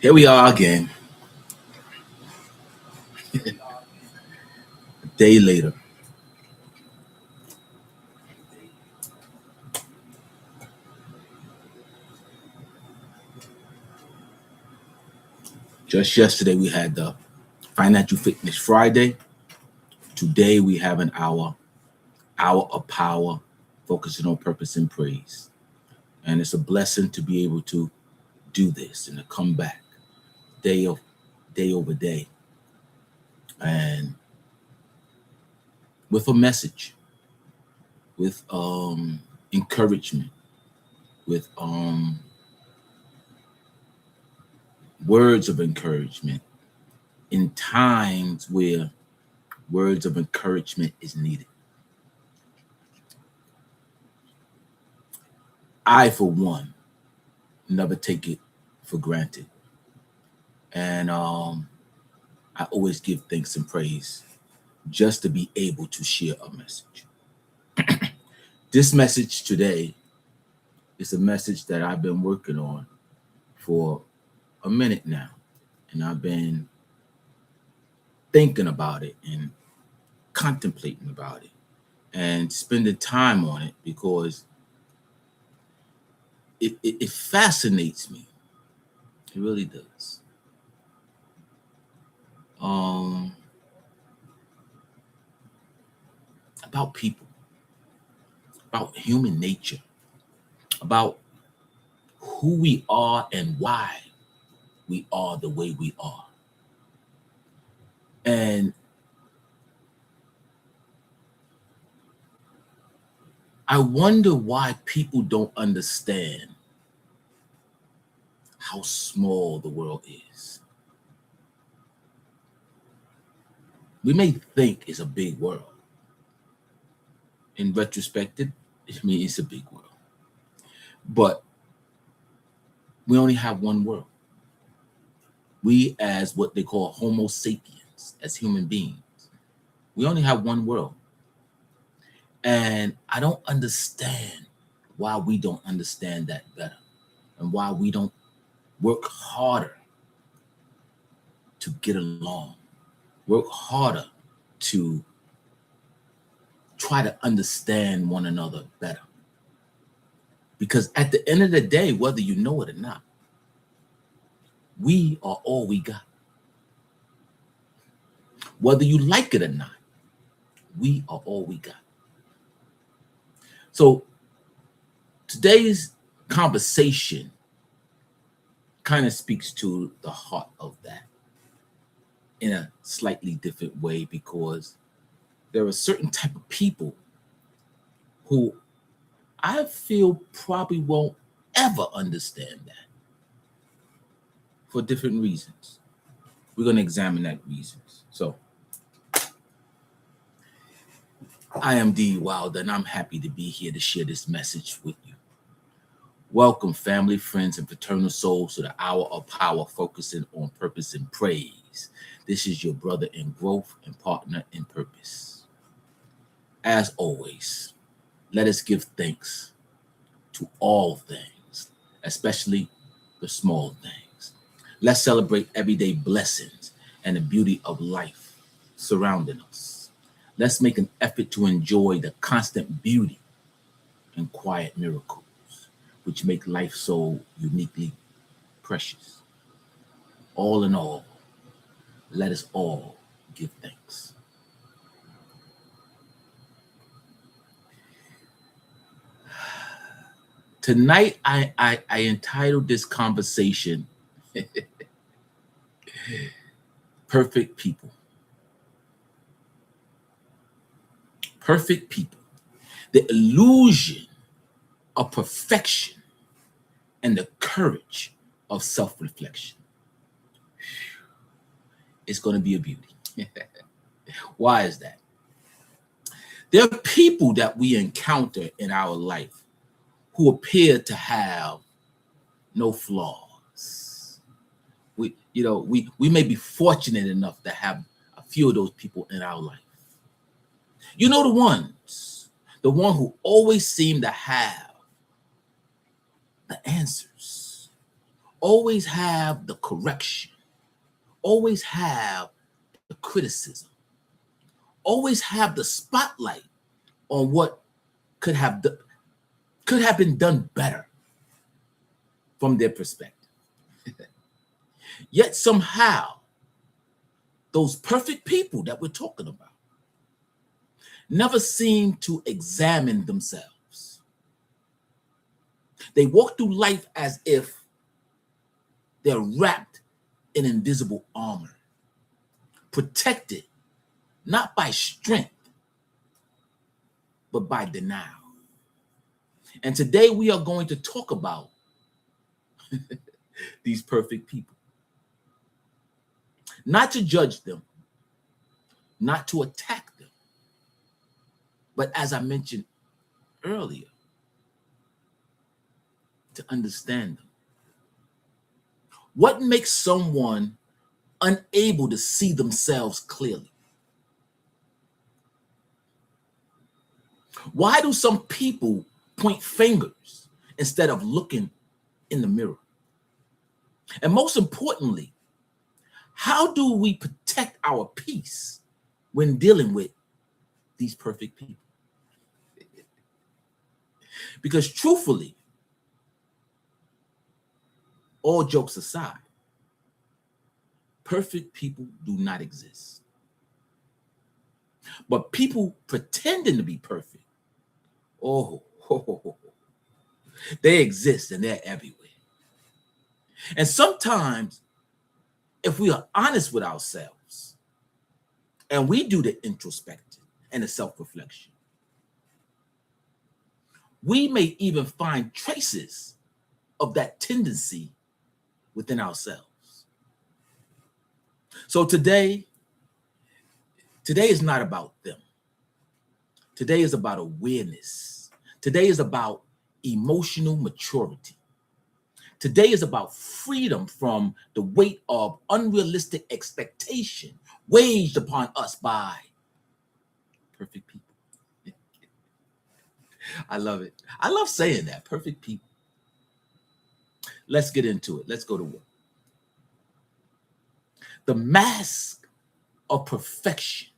Here we are again, a day later. Just yesterday, we had the Financial Fitness Friday. Today, we have an hour of power, focusing on purpose and praise. And it's a blessing to be able to do this and to come back day of day over day and with a message, with encouragement, with words of encouragement in times where words of encouragement is needed. I, for one, never take it for granted. And I always give thanks and praise just to be able to share a message. This message today is a message that I've been working on for a minute now. And I've been thinking about it and contemplating about it and spending time on it because it fascinates me. It really does. About people, about human nature, about who we are and why we are the way we are. And I wonder why people don't understand how small the world is. We may think it's a big world. In retrospect, it's a big world. But we only have one world. We, as what they call Homo sapiens, as human beings, we only have one world. And I don't understand why we don't understand that better and why we don't work harder to get along, work harder to try to understand one another better. Because at the end of the day, whether you know it or not, we are all we got. Whether you like it or not, we are all we got. So today's conversation kind of speaks to the heart of that in a slightly different way because there are certain type of people who I feel probably won't ever understand that for different reasons. We're going to examine that reasons. So I am D. Wilder, and I'm happy to be here to share this message with you. Welcome, family, friends, and fraternal souls to the Hour of Power, focusing on purpose and praise. This is your brother in growth and partner in purpose. As always, let us give thanks to all things, especially the small things. Let's celebrate everyday blessings and the beauty of life surrounding us. Let's make an effort to enjoy the constant beauty and quiet miracles, which make life so uniquely precious. All in all, let us all give thanks. Tonight, I entitled this conversation, Perfect People. Perfect people. The illusion of perfection and the courage of self-reflection. It's going to be a beauty. Why is that? There are people that we encounter in our life who appear to have no flaws. We may be fortunate enough to have a few of those people in our life. You know the one who always seem to have the answers, always have the correction, always have the criticism, always have the spotlight on what could have been done better from their perspective. Yet somehow, those perfect people that we're talking about never seem to examine themselves. They walk through life as if they're wrapped in invisible armor, protected not by strength, but by denial. And today we are going to talk about these perfect people. Not to judge them, not to attack them, but as I mentioned earlier, to understand them. What makes someone unable to see themselves clearly? Why do some people point fingers instead of looking in the mirror? And most importantly, how do we protect our peace when dealing with these perfect people? Because truthfully, all jokes aside, perfect people do not exist. But people pretending to be perfect, they exist and they're everywhere. And sometimes, if we are honest with ourselves and we do the introspection and the self-reflection, we may even find traces of that tendency within ourselves. So today is not about them. Today is about awareness. Today is about emotional maturity. Today is about freedom from the weight of unrealistic expectation waged upon us by perfect people. I love it. I love saying that, perfect people. Let's get into it. Let's go to work. The mask of perfection.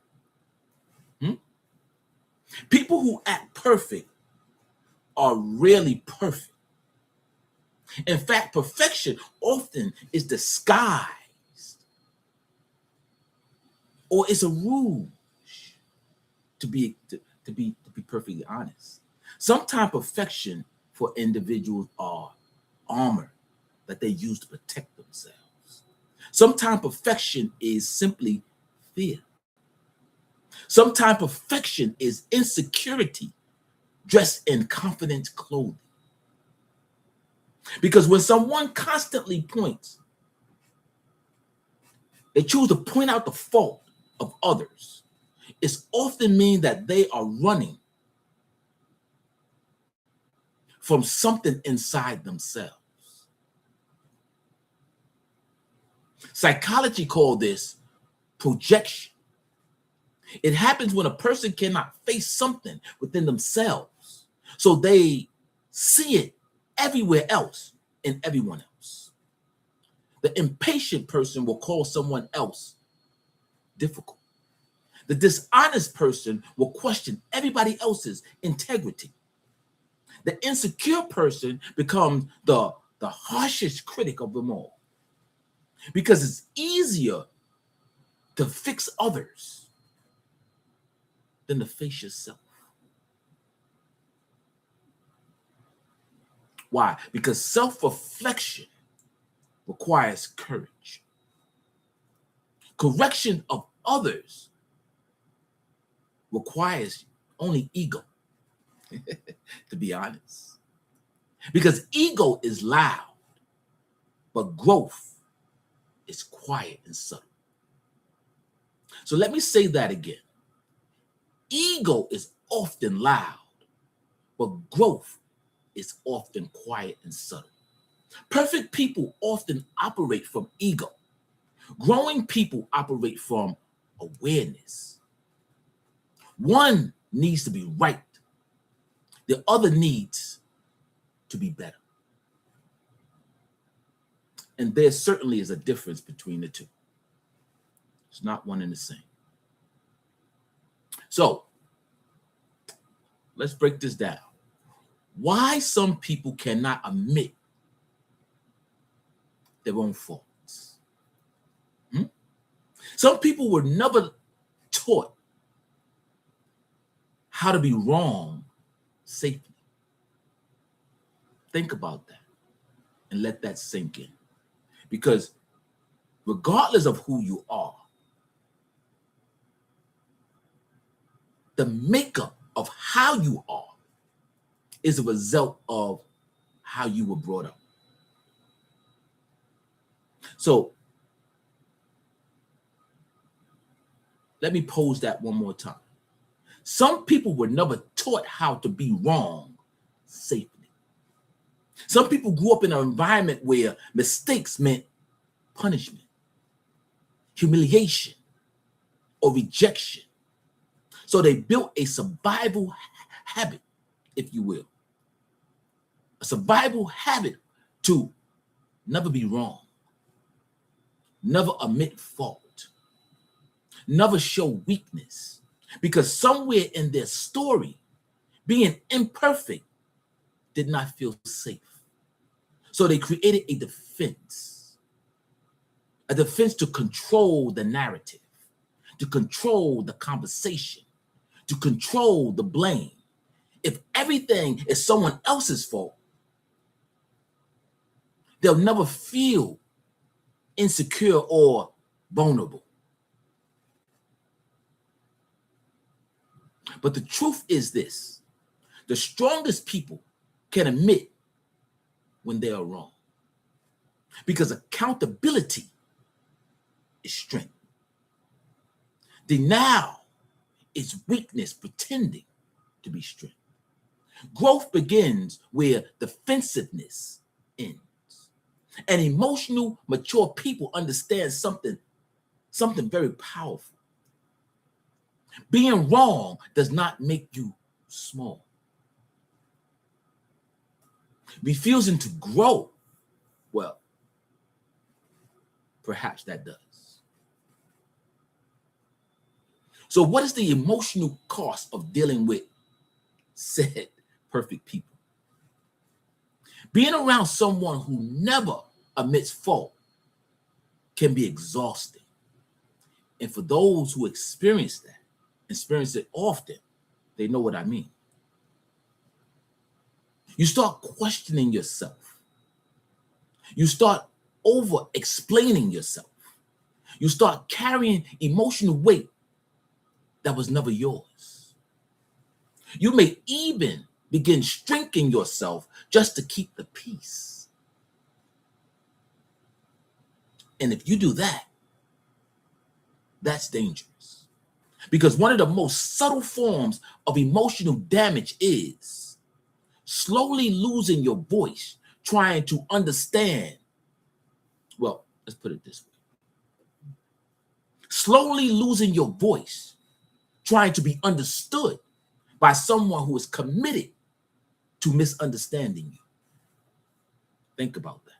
People who act perfect are really perfect. In fact, perfection often is disguised or it's a rouge, to be perfectly honest. Sometimes perfection for individuals are armor that they use to protect themselves. Sometimes perfection is simply fear. Sometimes perfection is insecurity dressed in confident clothing. Because when someone constantly points, they choose to point out the fault of others, it often means that they are running from something inside themselves. Psychology calls this projection. It happens when a person cannot face something within themselves, so they see it everywhere else in everyone else. The impatient person will call someone else difficult. The dishonest person will question everybody else's integrity. The insecure person becomes the harshest critic of them all, because it's easier to fix others than to face yourself. Why? Because self-reflection requires courage. Correction of others requires only ego, to be honest. Because ego is loud, but growth is quiet and subtle. So let me say that again. Ego is often loud, but growth is often quiet and subtle. Perfect people often operate from ego. Growing people operate from awareness. One needs to be right. The other needs to be better. And there certainly is a difference between the two. It's not one and the same. So let's break this down. Why some people cannot admit their own faults. Some people were never taught how to be wrong safely. Think about that and let that sink in. Because regardless of who you are, the makeup of how you are is a result of how you were brought up. So let me pose that one more time. Some people were never taught how to be wrong safely. Some people grew up in an environment where mistakes meant punishment, humiliation, or rejection. So they built a survival habit, if you will. A survival habit to never be wrong, never admit fault, never show weakness. Because somewhere in their story, being imperfect did not feel safe. So they created a defense to control the narrative, to control the conversation, to control the blame. If everything is someone else's fault, they'll never feel insecure or vulnerable. But the truth is this: the strongest people can admit when they are wrong, because accountability is strength. Denial is weakness pretending to be strength. Growth begins where defensiveness ends. And emotional, mature people understand something very powerful. Being wrong does not make you small. Refusing to grow, well, perhaps that does. So what is the emotional cost of dealing with said perfect people? Being around someone who never admits fault can be exhausting. And for those who experience it often, they know what I mean. You start questioning yourself. You start over-explaining yourself. You start carrying emotional weight that was never yours. You may even begin shrinking yourself just to keep the peace. And if you do that, that's dangerous. Because one of the most subtle forms of emotional damage is slowly losing your voice, trying to understand. Well, let's put it this way. Slowly losing your voice, trying to be understood by someone who is committed to misunderstanding you. Think about that.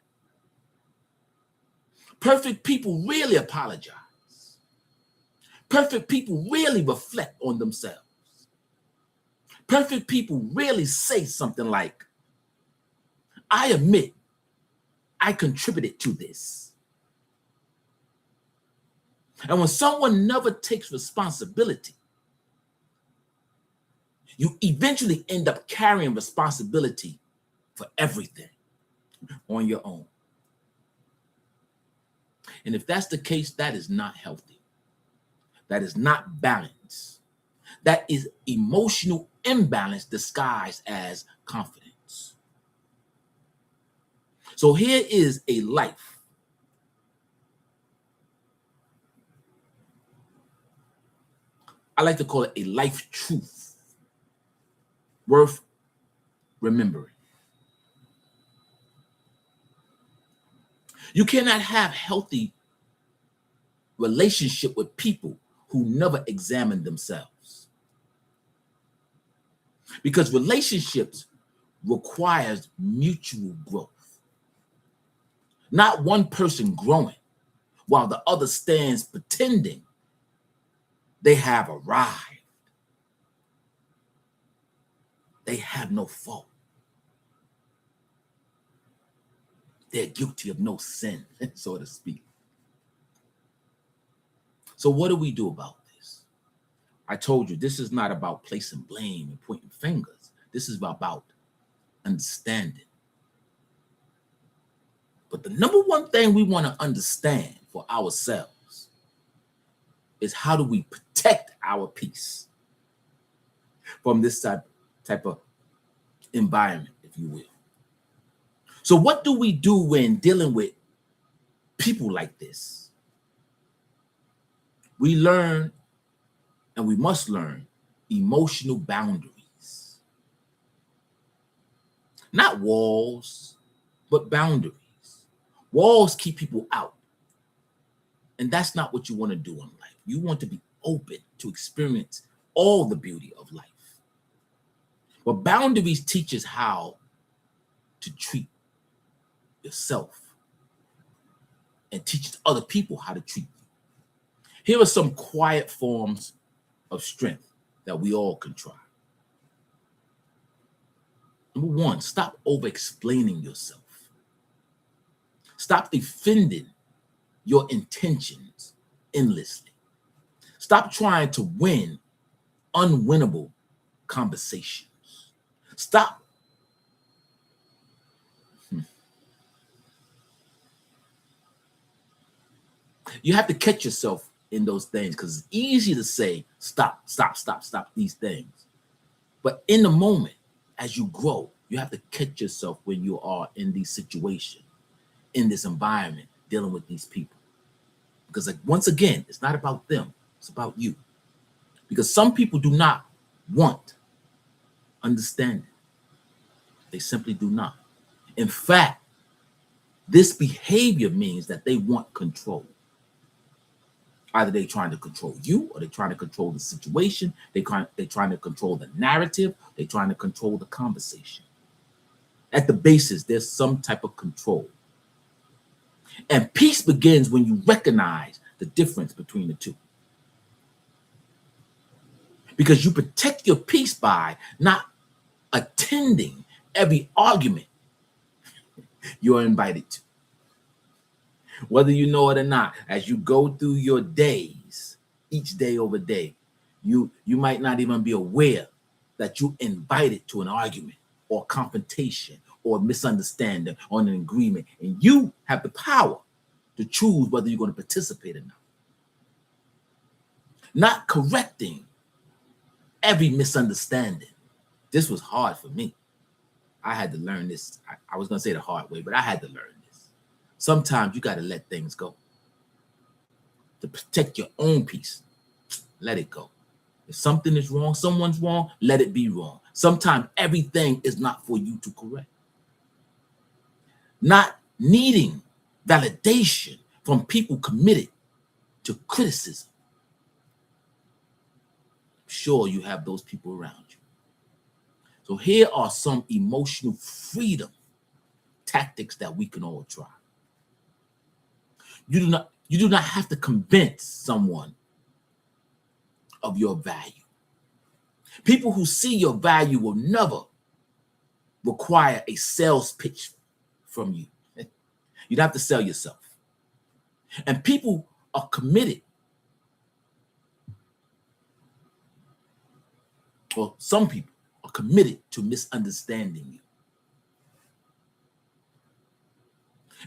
Perfect people rarely apologize. Perfect people rarely reflect on themselves. Perfect people rarely say something like, I admit I contributed to this. And when someone never takes responsibility, you eventually end up carrying responsibility for everything on your own. And if that's the case, that is not healthy. That is not balance. That is emotional imbalance disguised as confidence. So here is a life. I like to call it a life truth worth remembering. You cannot have healthy relationship with people who never examine themselves. Because relationships requires mutual growth. Not one person growing while the other stands pretending they have arrived. They have no fault. They're guilty of no sin, so to speak. So what do we do about this? I told you, this is not about placing blame and pointing fingers. This is about understanding. But the number one thing we want to understand for ourselves is how do we protect our peace from this type of environment, if you will. So what do we do when dealing with people like this? We learn, and we must learn, emotional boundaries. Not walls, but boundaries. Walls keep people out. And that's not what you want to do in life. You want to be open to experience all the beauty of life. But boundaries teach us how to treat yourself and teaches other people how to treat you. Here are some quiet forms of strength that we all can try. Number one, stop over-explaining yourself. Stop defending your intentions endlessly. Stop trying to win unwinnable conversations. Stop. You have to catch yourself in those things because it's easy to say, stop these things. But in the moment, as you grow, you have to catch yourself when you are in these situations, in this environment, dealing with these people. Because once again, it's not about them, it's about you. Because some people do not want understanding. They simply do not. In fact, this behavior means that they want control. Either they're trying to control you, or they're trying to control the situation. They're trying to control the narrative. They're trying to control the conversation. At the basis, there's some type of control. And peace begins when you recognize the difference between the two. Because you protect your peace by not attending every argument you're invited to. Whether you know it or not, as you go through your days, each day over day, you might not even be aware that you invited to an argument or confrontation or misunderstanding or an agreement. And you have the power to choose whether you're going to participate or not. Not correcting every misunderstanding. This was hard for me. I had to learn this. I was going to say the hard way, but I had to learn this. Sometimes you got to let things go. To protect your own peace, let it go. If something is wrong, someone's wrong, let it be wrong. Sometimes everything is not for you to correct. Not needing validation from people committed to criticism. I'm sure you have those people around you. So here are some emotional freedom tactics that we can all try. You do not have to convince someone of your value. People who see your value will never require a sales pitch from you. You don't have to sell yourself. And people are committed, or some people are committed to misunderstanding you.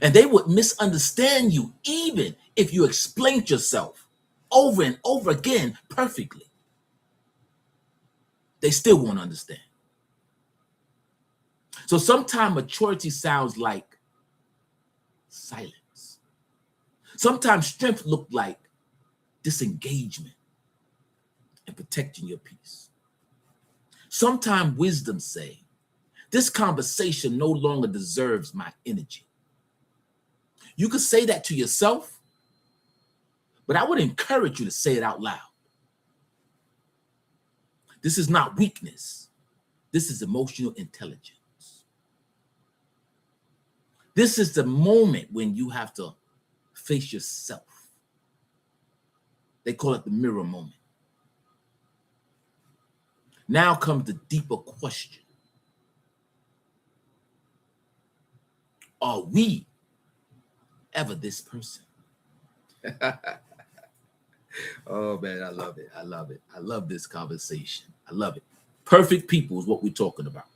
And they would misunderstand you even if you explained yourself over and over again perfectly. They still won't understand. So sometimes maturity sounds like silence. Sometimes strength looks like disengagement and protecting your peace. Sometimes wisdom say, this conversation no longer deserves my energy. You could say that to yourself, but I would encourage you to say it out loud. This is not weakness. This is emotional intelligence. This is the moment when you have to face yourself. They call it the mirror moment. Now comes the deeper question. Are we ever this person? Oh man, I love it. I love it. I love this conversation. I love it. Perfect people is what we're talking about.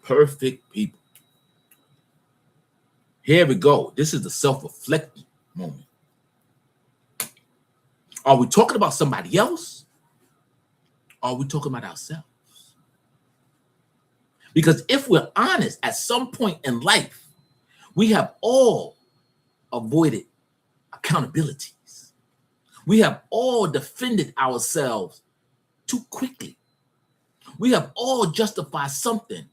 Perfect people. Here we go. This is the self-reflecting moment. Are we talking about somebody else? Or are we talking about ourselves? Because if we're honest, at some point in life, we have all avoided accountabilities. We have all defended ourselves too quickly. We have all justified something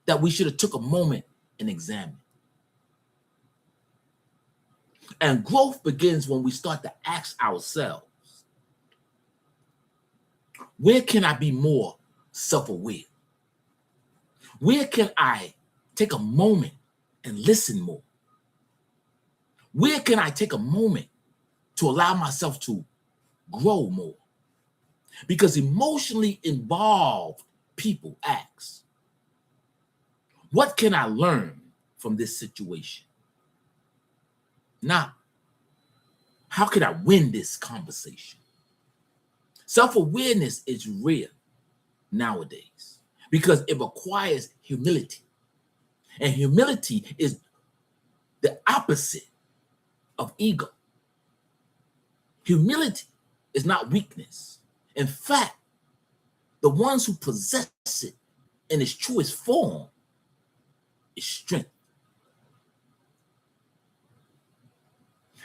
that we should have took a moment and examined. And growth begins when we start to ask ourselves, where can I be more self-aware? Where can I take a moment and listen more? Where can I take a moment to allow myself to grow more? Because emotionally involved people ask, what can I learn from this situation? Now, how can I win this conversation? Self-awareness is rare nowadays because it requires humility. And humility is the opposite of ego. Humility is not weakness. In fact, the ones who possess it in its truest form is strength.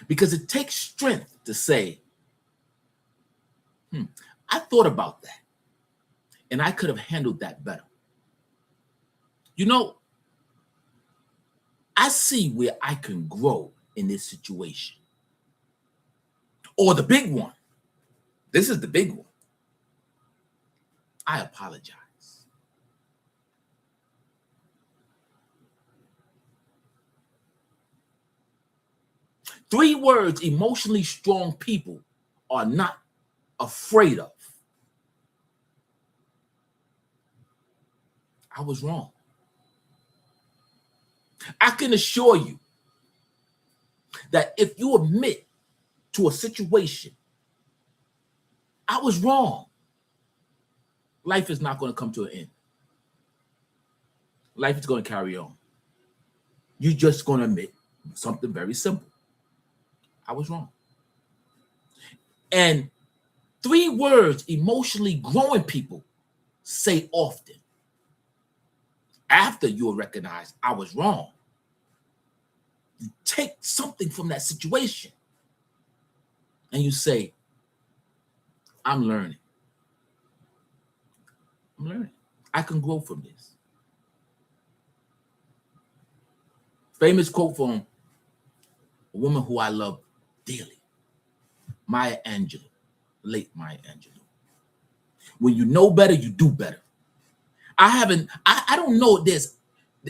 Because it takes strength to say, I thought about that, and I could have handled that better. You know, I see where I can grow in this situation. Or the big one. This is the big one. I apologize. Three words emotionally strong people are not afraid of. I was wrong. I can assure you that if you admit to a situation, I was wrong, life is not going to come to an end. Life is going to carry on. You're just going to admit something very simple. I was wrong. And three words emotionally growing people say often after you recognize I was wrong. You take something from that situation and you say, I'm learning. I'm learning. I can grow from this. Famous quote from a woman who I love dearly, Maya Angelou, late Maya Angelou. When you know better, you do better. I don't know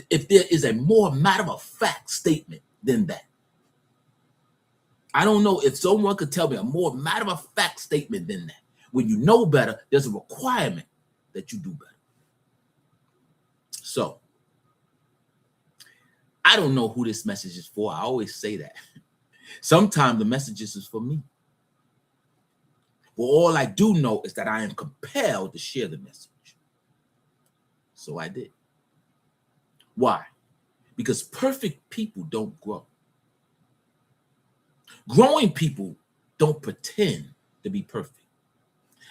if there is a more matter-of-fact statement than that. I don't know if someone could tell me a more matter-of-fact statement than that. When you know better, there's a requirement that you do better. So, I don't know who this message is for. I always say that. Sometimes the message is for me. But all I do know is that I am compelled to share the message. So I did. Why? Because perfect people don't grow. Growing people don't pretend to be perfect.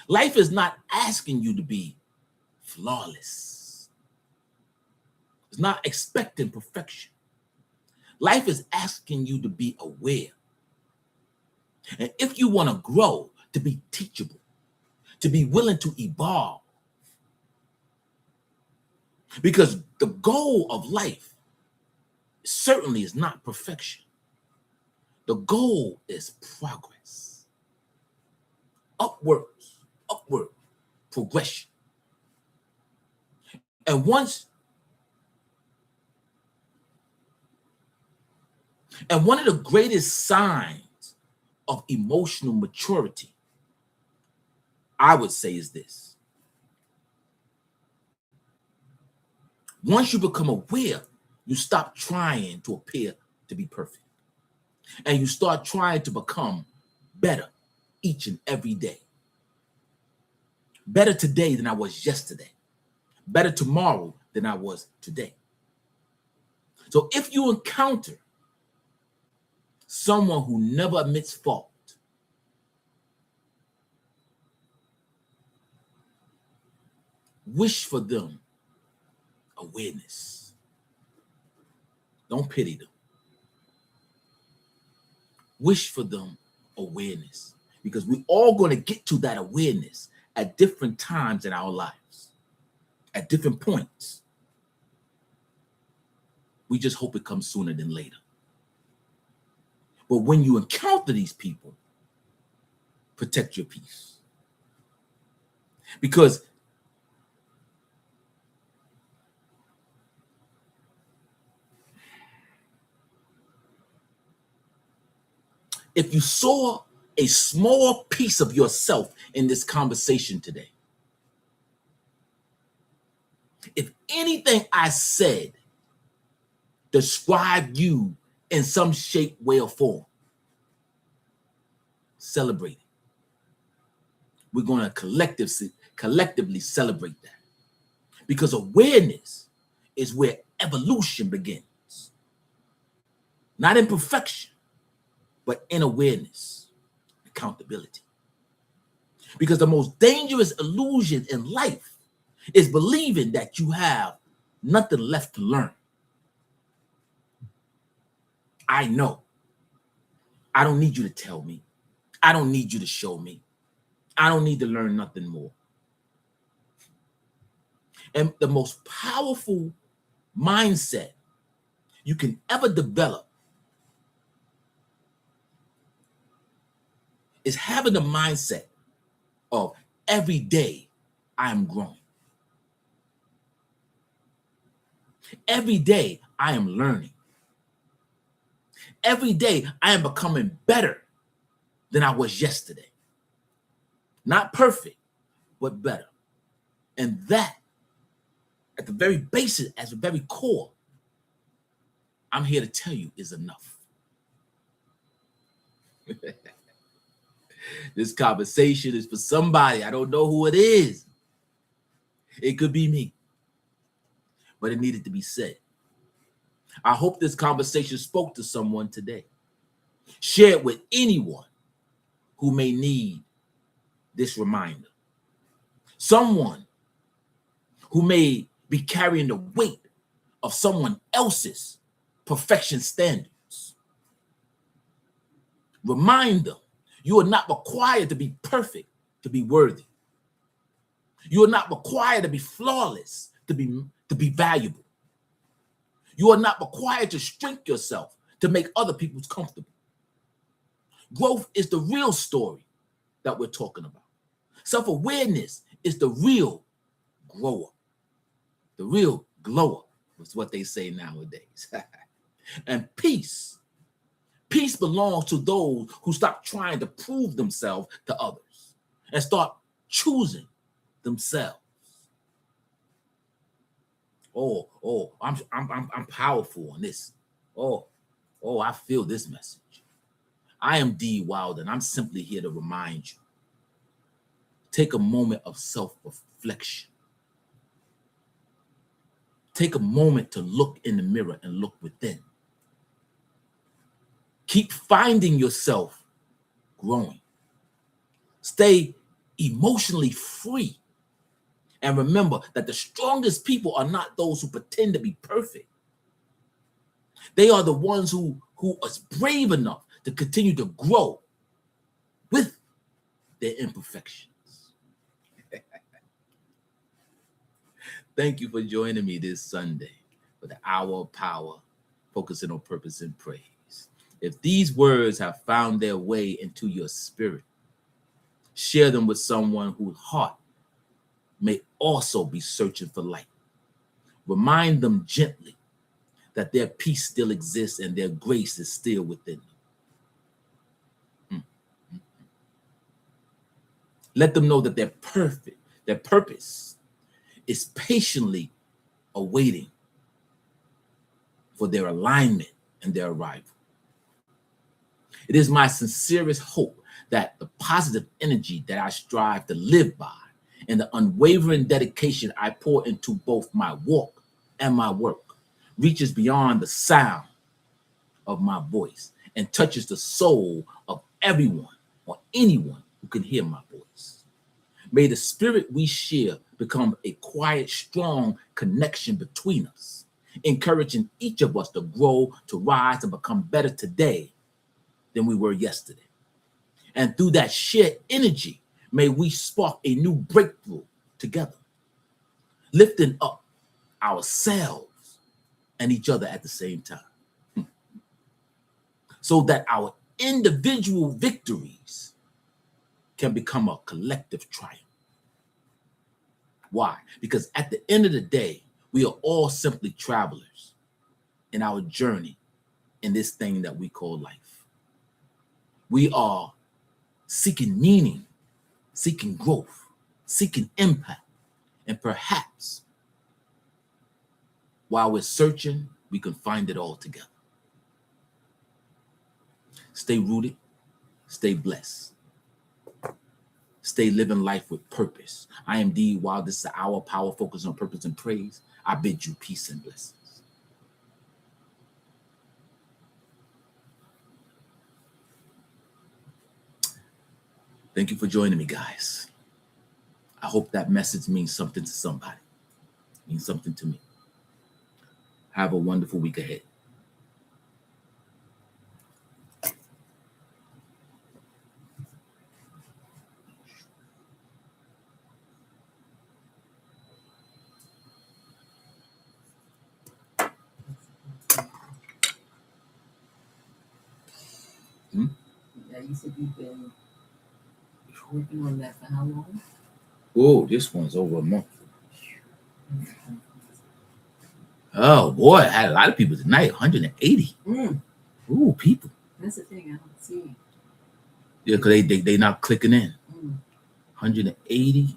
Life is not asking you to be flawless. It's not expecting perfection. Life is asking you to be aware. And if you want to grow, to be teachable, to be willing to evolve. Because the goal of life certainly is not perfection. The goal is progress. Upward progression. And one of the greatest signs of emotional maturity, I would say, is this. Once you become aware, you stop trying to appear to be perfect. And you start trying to become better each and every day. Better today than I was yesterday. Better tomorrow than I was today. So if you encounter someone who never admits fault, wish for them awareness. Don't pity them. Wish for them awareness, because we're all going to get to that awareness at different times in our lives, at different points. We just hope it comes sooner than later. But when you encounter these people, protect your peace. Because if you saw a small piece of yourself in this conversation today, if anything I said described you in some shape, way, or form, celebrate it. We're going to collectively celebrate that. Because awareness is where evolution begins. Not in perfection, but in awareness, accountability. Because the most dangerous illusion in life is believing that you have nothing left to learn. I know. I don't need you to tell me. I don't need you to show me. I don't need to learn nothing more. And the most powerful mindset you can ever develop is having the mindset of every day I am growing. Every day I am learning. Every day I am becoming better than I was yesterday. Not perfect, but better. And that, at the very basis, at the very core, I'm here to tell you, is enough. This conversation is for somebody. I don't know who it is. It could be me. But it needed to be said. I hope this conversation spoke to someone today. Share it with anyone who may need this reminder. Someone who may be carrying the weight of someone else's perfection standards. Remind them you are not required to be perfect to be worthy. You are not required to be flawless to be valuable. You are not required to shrink yourself to make other people comfortable. Growth is the real story that we're talking about. Self-awareness is the real grower, the real glower, is what they say nowadays. And peace belongs to those who stop trying to prove themselves to others and start choosing themselves. I'm powerful on this. I feel this message. I am D. Wilder, and I'm simply here to remind you. Take a moment of self-reflection. Take a moment to look in the mirror and look within. Keep finding yourself growing. Stay emotionally free. And remember that the strongest people are not those who pretend to be perfect. They are the ones who are brave enough to continue to grow with their imperfections. Thank you for joining me this Sunday for the Hour of Power, focusing on purpose and praise. If these words have found their way into your spirit, share them with someone whose heart may also be searching for light. Remind them gently that their peace still exists and their grace is still within them. Let them know that they're perfect. Their purpose is patiently awaiting for their alignment and their arrival. It is my sincerest hope that the positive energy that I strive to live by and the unwavering dedication I pour into both my walk and my work reaches beyond the sound of my voice and touches the soul of everyone or anyone who can hear my voice. May the spirit we share become a quiet, strong connection between us, encouraging each of us to grow, to rise, and become better today than we were yesterday. And through that shared energy, may we spark a new breakthrough together, lifting up ourselves and each other at the same time, so that our individual victories can become a collective triumph. Why? Because at the end of the day, we are all simply travelers in our journey in this thing that we call life. We are seeking meaning, seeking growth, seeking impact, and perhaps while we're searching, we can find it all together. Stay rooted, stay blessed. Stay living life with purpose. I am D. While this is our power focused on purpose and praise, I bid you peace and blessings. Thank you for joining me, guys. I hope that message means something to somebody, means something to me. Have a wonderful week ahead. Yeah, you said you've been working on that for how long? Oh, this one's over a month. Oh boy, I had a lot of people tonight. 180. Ooh, people. That's the thing, I don't see. Yeah, because they not clicking in. 180.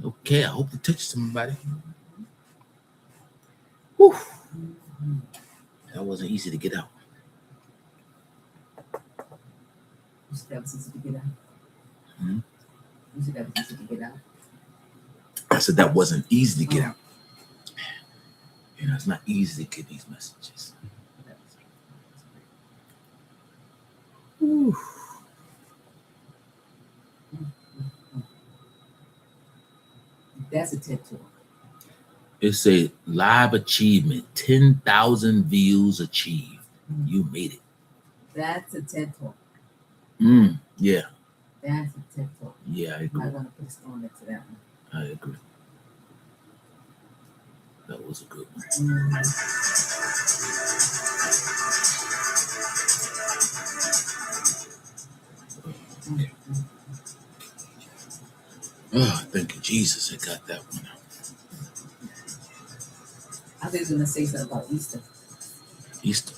Okay, I hope to touch somebody. Whew. That wasn't easy to get out. You said that was easy to get out. Hmm? You said that was easy to get out. I said that wasn't easy to get out. You know, it's not easy to get these messages. Whew. That's a TED Talk. It's a live achievement, 10,000 views achieved. You made it. That's a TED Talk. Yeah. That's a TED Talk. Yeah, I agree. I'm going to put a star next to that one. I agree. That was a good one. Oh, thank you, Jesus. I got that one out. I was going to say something about Easter. Easter.